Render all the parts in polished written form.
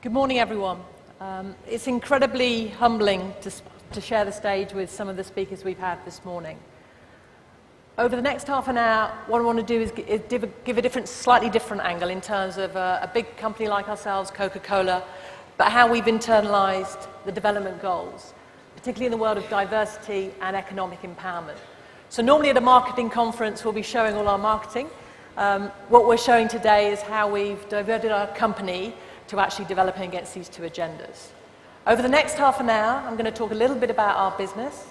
Good morning, everyone. It's incredibly humbling to share the stage with some of the speakers we've had this morning. Over the next half an hour, what I want to do is give a slightly different angle in terms of a big company like ourselves, Coca-Cola, but how we've internalized the development goals, particularly in the world of diversity and economic empowerment. So normally at a marketing conference, we'll be showing all our marketing. What we're showing today is how we've diverted our company to actually developing against these two agendas. Over the next half an hour, I'm going to talk a little bit about our business,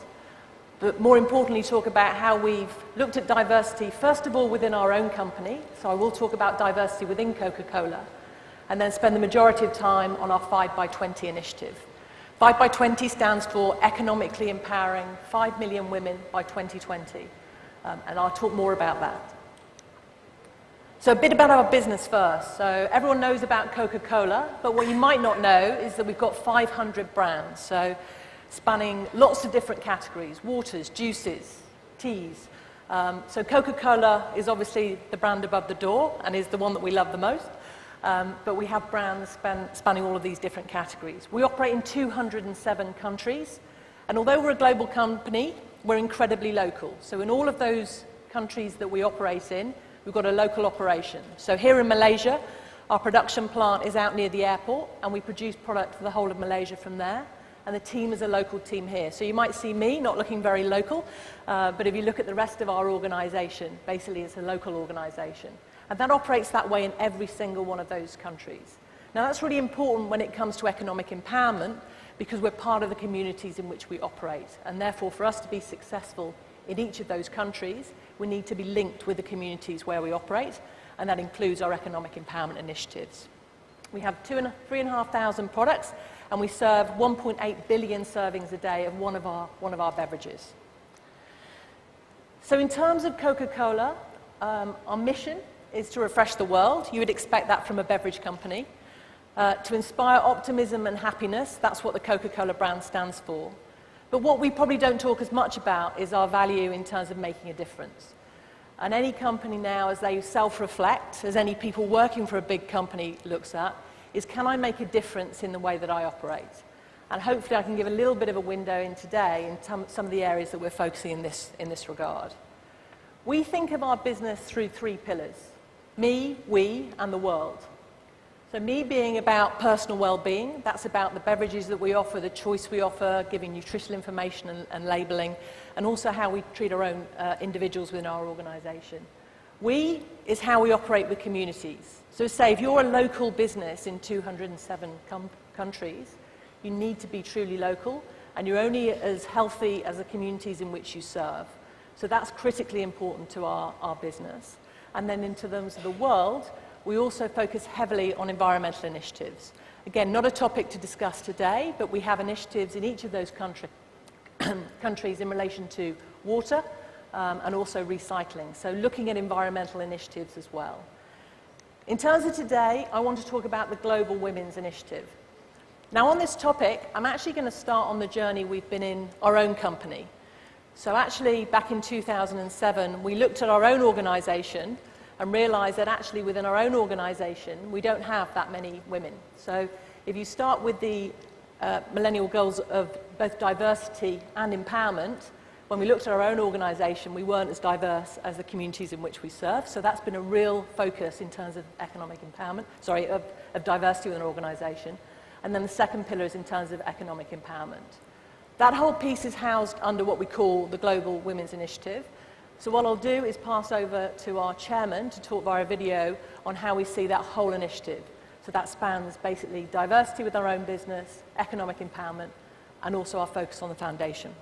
but more importantly, talk about how we've looked at diversity, first of all, within our own company. So I will talk about diversity within Coca-Cola, and then spend the majority of time on our 5x20 initiative. 5x20 stands for Economically Empowering 5 Million Women by 2020, and I'll talk more about that. So a bit about our business first. So everyone knows about Coca-Cola, but what you might not know is that we've got 500 brands, so spanning lots of different categories: waters, juices, teas. So Coca-Cola is obviously the brand above the door and is the one that we love the most, but we have brands spanning all of these different categories. We operate in 207 countries, and although we're a global company, we're incredibly local. So in all of those countries that we operate in, we've got a local operation. So here in Malaysia, our production plant is out near the airport, and we produce product for the whole of Malaysia from there. And the team is a local team here. So you might see me not looking very local, but if you look at the rest of our organization, basically it's a local organization. And that operates that way in every single one of those countries. Now that's really important when it comes to economic empowerment, because we're part of the communities in which we operate. And therefore, for us to be successful in each of those countries, we need to be linked with the communities where we operate, and that includes our economic empowerment initiatives. We have 3,500 products, and we serve 1.8 billion servings a day of one of our beverages. So in terms of Coca-Cola, our mission is to refresh the world. You would expect that from a beverage company. To inspire optimism and happiness, that's what the Coca-Cola brand stands for. But what we probably don't talk as much about is our value in terms of making a difference. And any company now, as they self-reflect, as any people working for a big company looks at, is can I make a difference in the way that I operate? And hopefully I can give a little bit of a window in today in some of the areas that we're focusing in this regard. We think of our business through three pillars: me, we, and the world. So me being about personal well-being, that's about the beverages that we offer, the choice we offer, giving nutritional information and labeling, and also how we treat our own individuals within our organization. We is how we operate with communities. So say if you're a local business in 207 countries, you need to be truly local, and you're only as healthy as the communities in which you serve. So that's critically important to our business. And then in terms of the world, we also focus heavily on environmental initiatives. Again, not a topic to discuss today, but we have initiatives in each of those countries in relation to water and also recycling. So looking at environmental initiatives as well. In terms of today, I want to talk about the Global Women's Initiative. Now on this topic, I'm actually going to start on the journey we've been in our own company. So actually, back in 2007, we looked at our own organization and realized that actually within our own organization, we don't have that many women. So if you start with the millennial goals of both diversity and empowerment, when we looked at our own organization, we weren't as diverse as the communities in which we serve. So that's been a real focus in terms of economic empowerment, of diversity within an organization. And then the second pillar is in terms of economic empowerment. That whole piece is housed under what we call the Global Women's Initiative. So what I'll do is pass over to our chairman to talk via video on how we see that whole initiative. So that spans basically diversity with our own business, economic empowerment, and also our focus on the foundation.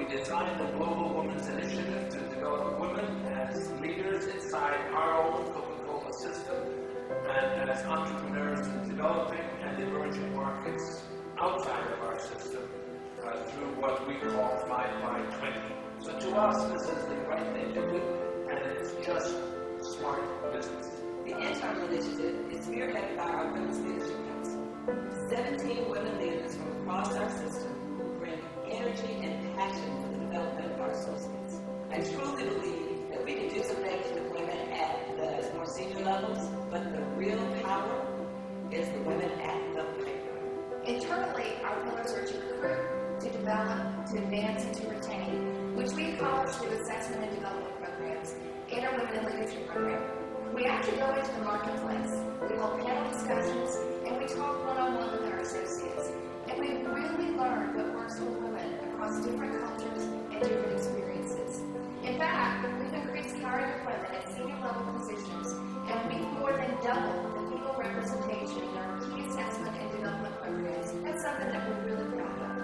Designed the Global Women's Initiative to develop women as leaders inside our own Coca-Cola system and as entrepreneurs in developing and emerging markets outside of our system through what we call 5x20. So to us, this is the right thing to do, and and it's just smart business. The internal initiative is spearheaded by our Women's Leadership Council. 17 women leaders from across our system who bring energy and passion for the development of our associates. I truly believe that we can do some things with women at the more senior levels, but the real power is the women at the playground. Internally, our pillars are to recruit, to develop, to advance, and to retain, which we accomplish through assessment and development programs in our Women in Leadership program. We actually go into the marketplace, we hold panel discussions, and we talk one-on-one with our associates. And we've really learned what works with women across different cultures and different experiences. In fact, we've increased the hiring of women at senior level positions, and we've more than doubled the female representation in our key assessment and development programs. That's something that we're really proud of.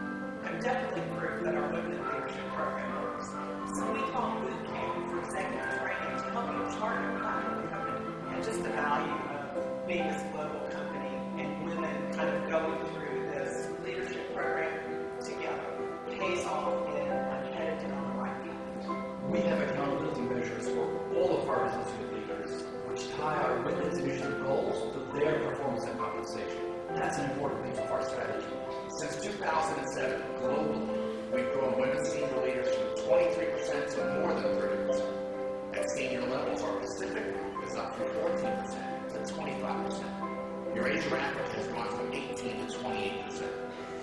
I'm definitely proof that our Women in Leadership program works. So we call boot camp for executive training to help you chart your path in the company. And just the value of being this global company and women kind of going through this leadership program together pays off, and I'm headed down the right path. We have accountability measures for all of our business unit leaders, which tie our women's initiative goals to their performance and compensation. That's an important piece of our strategy. Since 2007, globally, we've grown women's senior leaders from 23% to more than 30%. At senior levels, our Pacific Group is up from 14% to 25%. Eurasia Africa has gone from 18 to 28%.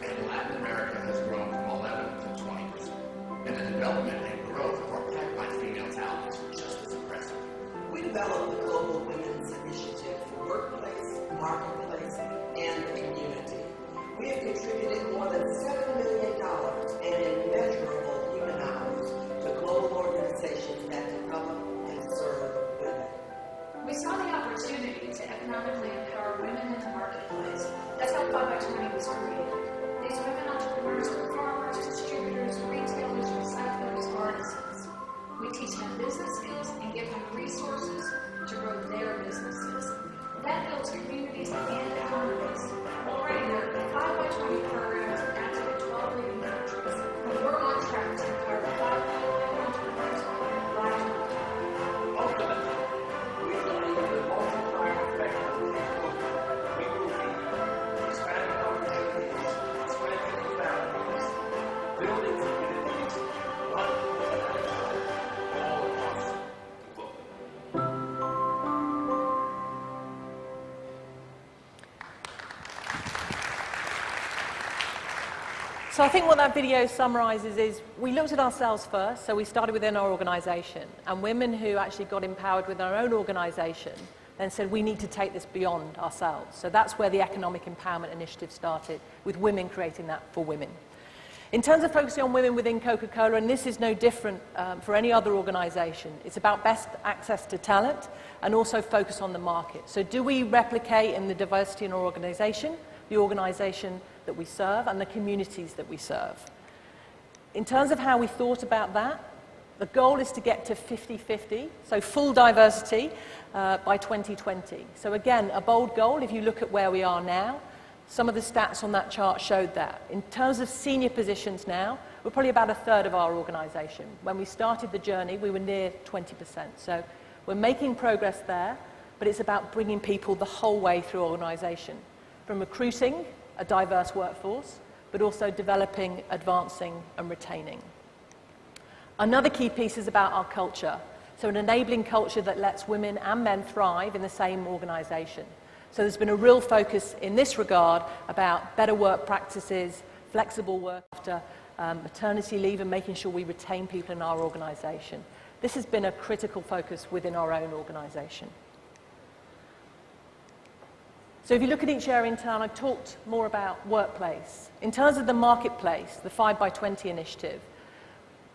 And Latin America has grown from 11 to 20%. And the development and growth of our pipeline female talent is just as impressive. We developed the Global Women's Initiative for workplace, marketplace, and the community. We have contributed more than $7 million and immeasurable human hours to global organizations that develop and serve women. We saw the opportunity to economically empower women in the marketplace. That's how 5x20 was created. These women entrepreneurs are farmers, distributors, retailers, recyclers, artisans. We teach them business skills and give them resources to grow their businesses. That builds communities and economies. Already there are 5x20 programs active in 12 leading countries, and we're on track to empower 5 million entrepreneurs by 2020. Ultimately, we believe the multiplier effect of the people. We will be expanding opportunities, strengthening values, building communities, one woman at a time, all across the globe. So I think what that video summarizes is we looked at ourselves first, so we started within our organization, and women who actually got empowered with our own organization then said we need to take this beyond ourselves. So that's where the Economic Empowerment Initiative started, with women creating that for women. In terms of focusing on women within Coca-Cola, and this is no different for any other organization, it's about best access to talent and also focus on the market. So do we replicate in the diversity in our organization, the organization that we serve and the communities that we serve? In terms of how we thought about that, the goal is to get to 50-50, so full diversity by 2020. So again, a bold goal. If you look at where we are now, some of the stats on that chart showed that. In terms of senior positions now, we're probably about a third of our organization. When we started the journey, we were near 20%. So we're making progress there, but it's about bringing people the whole way through organization, from recruiting a diverse workforce, but also developing, advancing, and retaining. Another key piece is about our culture. So an enabling culture that lets women and men thrive in the same organization. So there's been a real focus in this regard about better work practices, flexible work after maternity leave, and making sure we retain people in our organization. This has been a critical focus within our own organization. So if you look at each area in turn, I've talked more about workplace. In terms of the marketplace, the 5x20 initiative,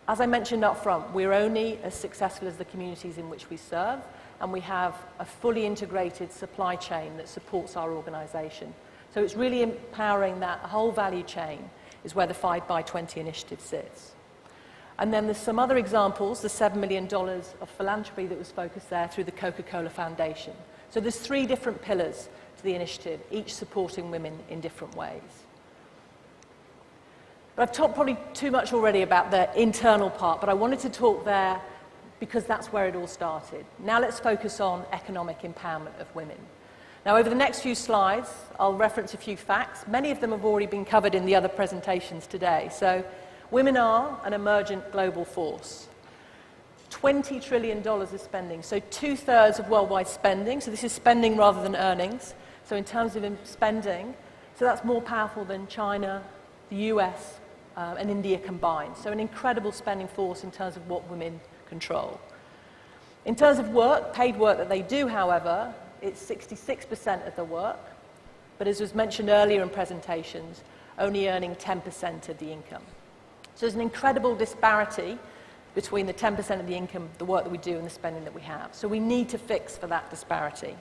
as I mentioned up front, we're only as successful as the communities in which we serve, and we have a fully integrated supply chain that supports our organization. So it's really empowering that whole value chain is where the 5x20 initiative sits. And then there's some other examples, the $7 million of philanthropy that was focused there through the Coca-Cola Foundation. So there's 3 different pillars to the initiative, each supporting women in different ways. But I've talked probably too much already about the internal part, but I wanted to talk there because that's where it all started. Now let's focus on economic empowerment of women. Now, over the next few slides, I'll reference a few facts. Many of them have already been covered in the other presentations today. So, women are an emergent global force. $20 trillion is spending, so 2/3 of worldwide spending. So this is spending rather than earnings. So in terms of spending, so that's more powerful than China, the US, and India combined. So an incredible spending force in terms of what women control. In terms of work, paid work that they do, however, it's 66% of the work, but as was mentioned earlier in presentations, only earning 10% of the income. So there's an incredible disparity between the 10% of the income, the work that we do, and the spending that we have. So we need to fix for that disparity.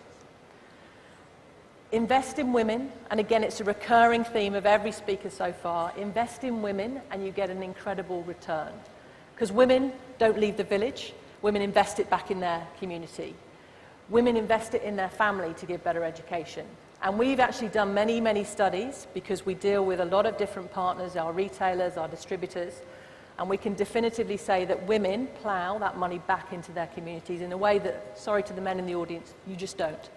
Invest in women, and again, it's a recurring theme of every speaker so far. Invest in women, and you get an incredible return. Because women don't leave the village, women invest it back in their community. Women invest it in their family to give better education. And we've actually done many, many studies because we deal with a lot of different partners, our retailers, our distributors, and we can definitively say that women plough that money back into their communities in a way that, sorry to the men in the audience, you just don't.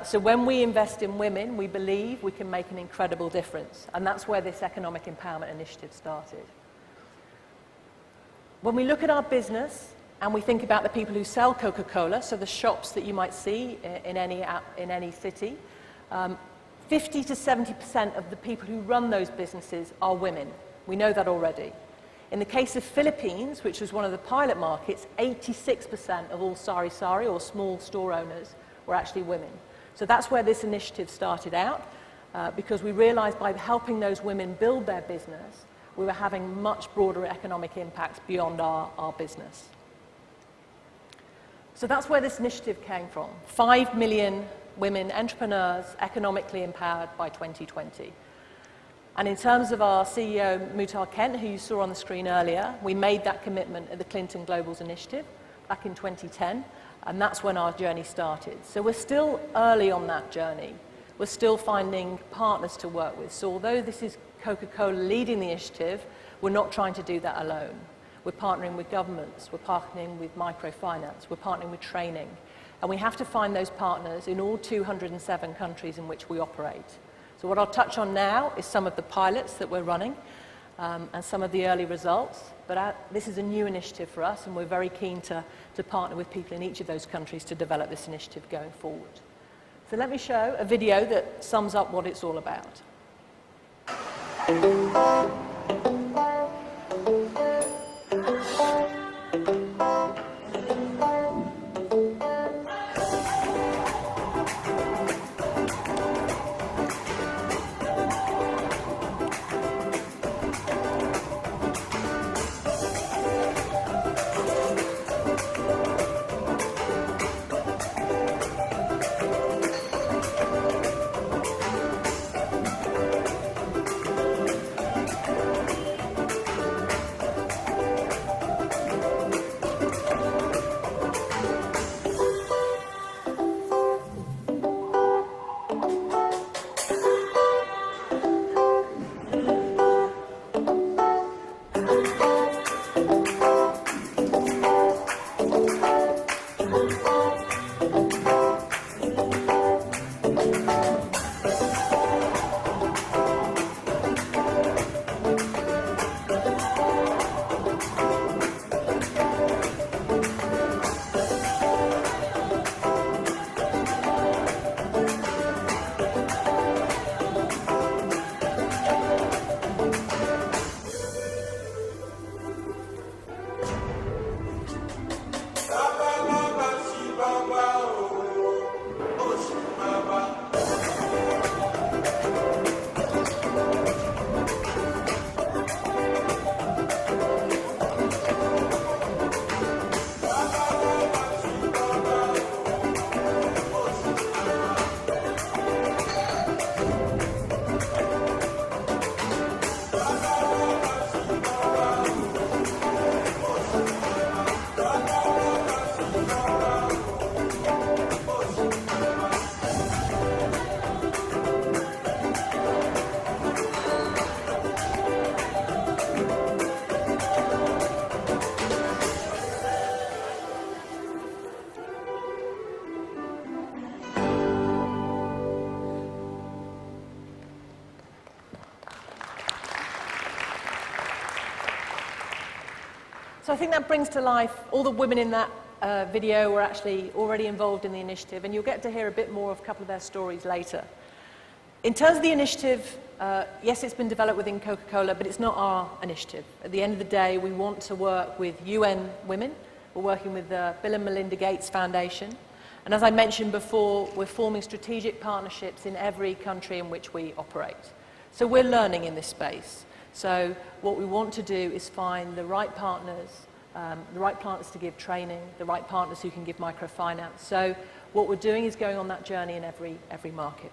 So when we invest in women, we believe we can make an incredible difference. And that's where this economic empowerment initiative started. When we look at our business, and we think about the people who sell Coca-Cola, so the shops that you might see in any city, 50 to 70% of the people who run those businesses are women. We know that already. In the case of Philippines, which was one of the pilot markets, 86% of all sari-sari or small store owners were actually women. So that's where this initiative started out, because we realized by helping those women build their business, we were having much broader economic impacts beyond our business. So that's where this initiative came from. 5 million women entrepreneurs economically empowered by 2020. And in terms of our CEO, Muhtar Kent, who you saw on the screen earlier, we made that commitment at the Clinton Globals Initiative back in 2010, and that's when our journey started. So we're still early on that journey. We're still finding partners to work with. So although this is Coca-Cola leading the initiative, we're not trying to do that alone. We're partnering with governments, we're partnering with microfinance, we're partnering with training. And we have to find those partners in all 207 countries in which we operate. So what I'll touch on now is some of the pilots that we're running and some of the early results. But this is a new initiative for us, and we're very keen to partner with people in each of those countries to develop this initiative going forward. So let me show a video that sums up what it's all about. So I think that brings to life all the women in that video were actually already involved in the initiative, and you'll get to hear a bit more of a couple of their stories later. In terms of the initiative, yes, it's been developed within Coca-Cola, but it's not our initiative. At the end of the day, we want to work with UN Women. We're working with the Bill and Melinda Gates Foundation. And as I mentioned before, we're forming strategic partnerships in every country in which we operate. So we're learning in this space. So what we want to do is find the right partners to give training, the right partners who can give microfinance. So what we're doing is going on that journey in every market.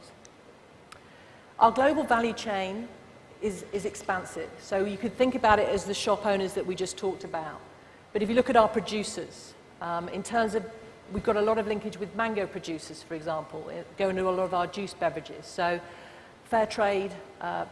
Our global value chain is expansive. So you could think about it as the shop owners that we just talked about. But if you look at our producers, in terms of, we've got a lot of linkage with mango producers, for example, going to a lot of our juice beverages. So fair trade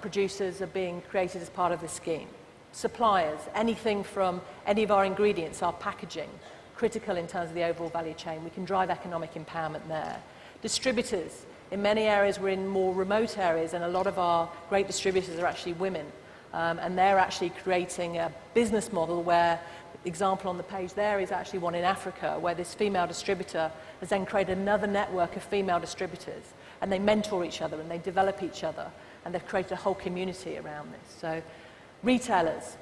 producers are being created as part of this scheme. Suppliers, anything from any of our ingredients, our packaging, critical in terms of the overall value chain. We can drive economic empowerment there. Distributors, in many areas we're in more remote areas, and a lot of our great distributors are actually women. And they're actually creating a business model where, the example on the page there is actually one in Africa, where this female distributor has then created another network of female distributors, and they mentor each other and they develop each other, and they've created a whole community around this. So retailers,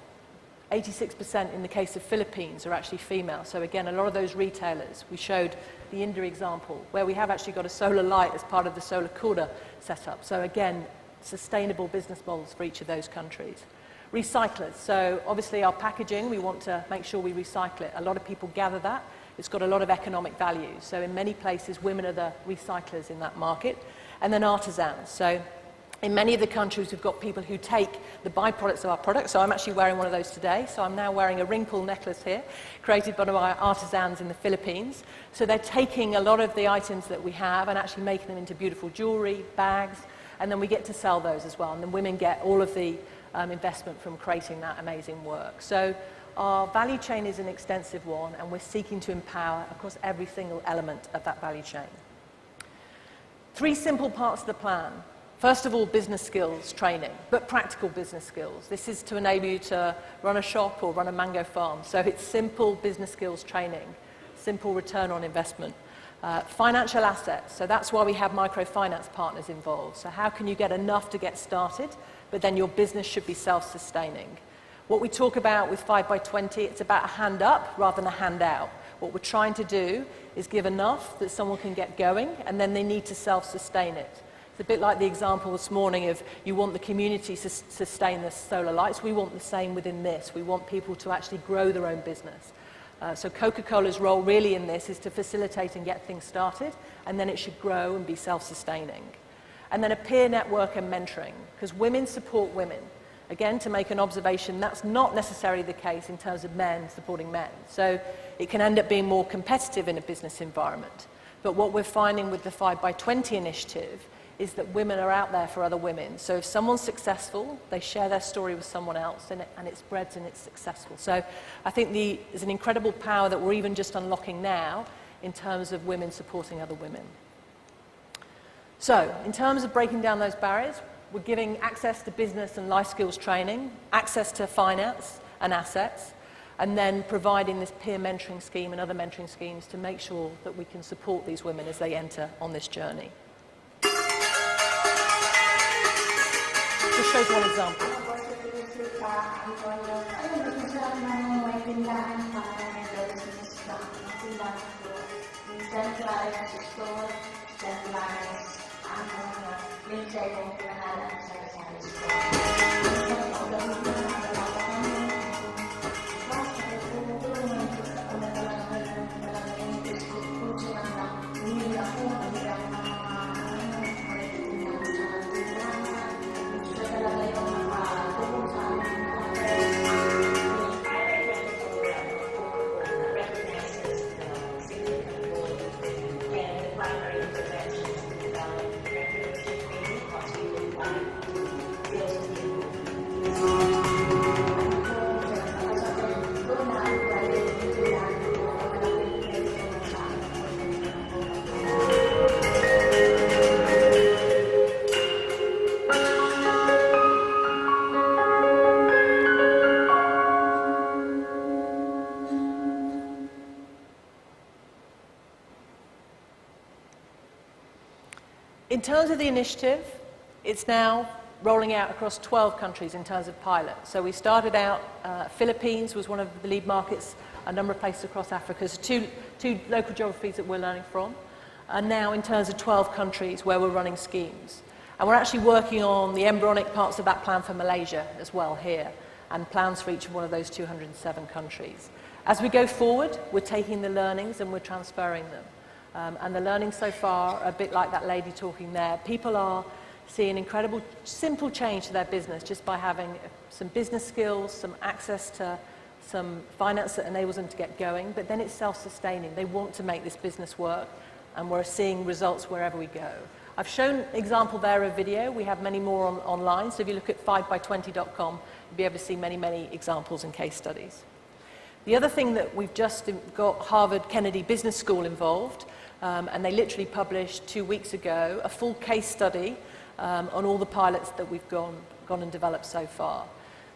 86% in the case of Philippines are actually female. So again, a lot of those retailers, we showed the India example, where we have actually got a solar light as part of the solar cooler setup. So again, sustainable business models for each of those countries. Recyclers, so obviously our packaging, we want to make sure we recycle it. A lot of people gather that. It's got a lot of economic value. So in many places, women are the recyclers in that market. And then artisans. So in many of the countries, we've got people who take the byproducts of our products. So I'm actually wearing one of those today. So I'm now wearing a ring pull necklace here, created by one of our artisans in the Philippines. So they're taking a lot of the items that we have and actually making them into beautiful jewelry, bags, and then we get to sell those as well. And then women get all of the investment from creating that amazing work. So our value chain is an extensive one, and we're seeking to empower across every single element of that value chain. 3 simple parts of the plan. First of all, business skills training, but practical business skills. This is to enable you to run a shop or run a mango farm. So it's simple business skills training, simple return on investment. Financial assets, so that's why we have microfinance partners involved. So how can you get enough to get started, but then your business should be self-sustaining. What we talk about with 5x20, it's about a hand up rather than a hand out. What we're trying to do is give enough that someone can get going, and then they need to self-sustain it. It's a bit like the example this morning of you want the community to sustain the solar lights. We want the same within this. We want people to actually grow their own business. So Coca-Cola's role really in this is to facilitate and get things started, and then it should grow and be self-sustaining. And then a peer network and mentoring, because women support women. Again, to make an observation, that's not necessarily the case in terms of men supporting men. So it can end up being more competitive in a business environment. But what we're finding with the 5x20 initiative is that women are out there for other women. So if someone's successful, they share their story with someone else, and it spreads and it's successful. So I think there's an incredible power that we're even just unlocking now in terms of women supporting other women. So in terms of breaking down those barriers, we're giving access to business and life skills training, access to finance and assets, and then providing this peer mentoring scheme and other mentoring schemes to make sure that we can support these women as they enter on this journey. Just shows one example. In terms of the initiative, it's now rolling out across 12 countries in terms of pilot. So we started out, Philippines was one of the lead markets, a number of places across Africa, so two local geographies that we're learning from, and now in terms of 12 countries where we're running schemes. And we're actually working on the embryonic parts of that plan for Malaysia as well here, and plans for each one of those 207 countries. As we go forward, we're taking the learnings and we're transferring them. And the learnings so far are a bit like that lady talking there. People are seeing incredible, simple change to their business just by having some business skills, some access to some finance that enables them to get going, but then it's self-sustaining. They want to make this business work, and we're seeing results wherever we go. I've shown an example there of video. We have many more online, so if you look at 5by20.com, you'll be able to see many, many examples and case studies. The other thing that we've just got Harvard Kennedy Business School involved, and they literally published 2 weeks ago a full case study on all the pilots that we've gone and developed so far.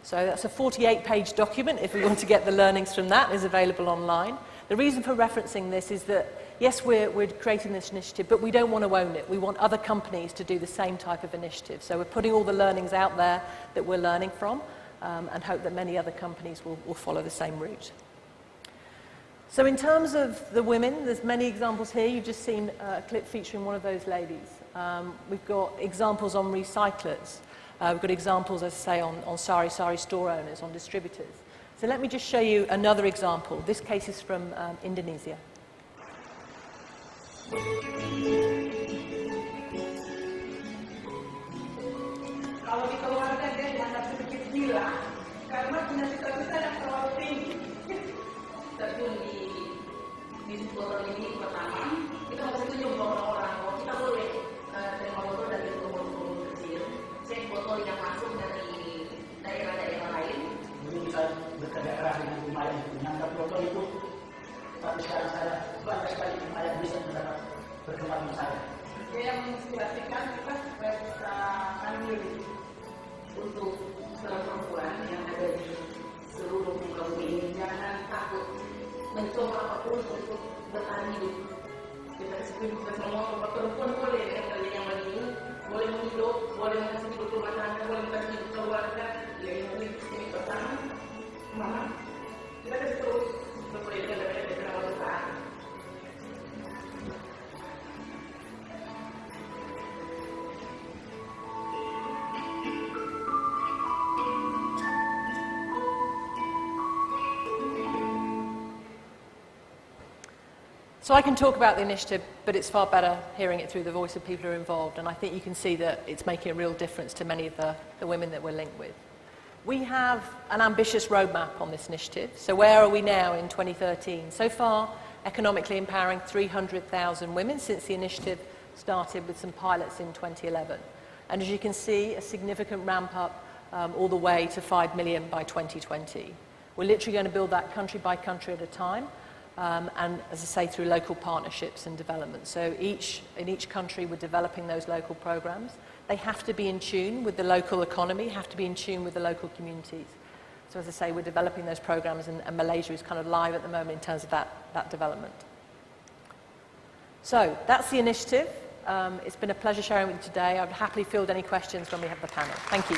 So that's a 48-page document. If we want to get the learnings from that, is available online. The reason for referencing this is that, yes, we're creating this initiative, but we don't want to own it. We want other companies to do the same type of initiative. So we're putting all the learnings out there that we're learning from, and hope that many other companies will follow the same route. So in terms of the women, there's many examples here. You've just seen a clip featuring one of those ladies. We've got examples on recyclers. We've got examples, as I say, on sari store owners, on distributors. So let me just show you another example. This case is from Indonesia. Kalau di keluarga dia dianggap sedikit gila karena punya cita-cita yang terlalu tinggi. Terjun di botol ini pertama, kita harus tunjuk orang-orang bahwa kita boleh terima botol dari botol kecil, cek botol yang masuk dari daerah-daerah lain. Dulu kita bekerja keras dengan lumayan menangkap botol itu, tapi sekarang saya bangga sekali lumayan bisa mendapat perkembangan saya. Dia menginspirasikan kita supaya bisa mandiri untuk perempuan yang ada di seluruh muka bumi ini. Jangan takut mencoba apapun untuk bertahan hidup. Kita bukan semua perempuan boleh kerja yang mandiri, boleh menghidup, boleh menghasilkan hidup rumah tangga, boleh menghasilkan hidup keluarga. Yang ini pertama, mama, kita harus terus berperan dari awal saat. So I can talk about the initiative, but it's far better hearing it through the voice of people who are involved, and I think you can see that it's making a real difference to many of the women that we're linked with. We have an ambitious roadmap on this initiative. So where are we now in 2013? So far, economically empowering 300,000 women since the initiative started with some pilots in 2011. And as you can see, a significant ramp up all the way to 5 million by 2020. We're literally going to build that country by country at a time. And as I say, through local partnerships and development. So in each country, we're developing those local programs. They have to be in tune with the local economy, have to be in tune with the local communities. So as I say, we're developing those programs, and Malaysia is kind of live at the moment in terms of that development. So that's the initiative. It's been a pleasure sharing with you today. I would happily field any questions when we have the panel. Thank you.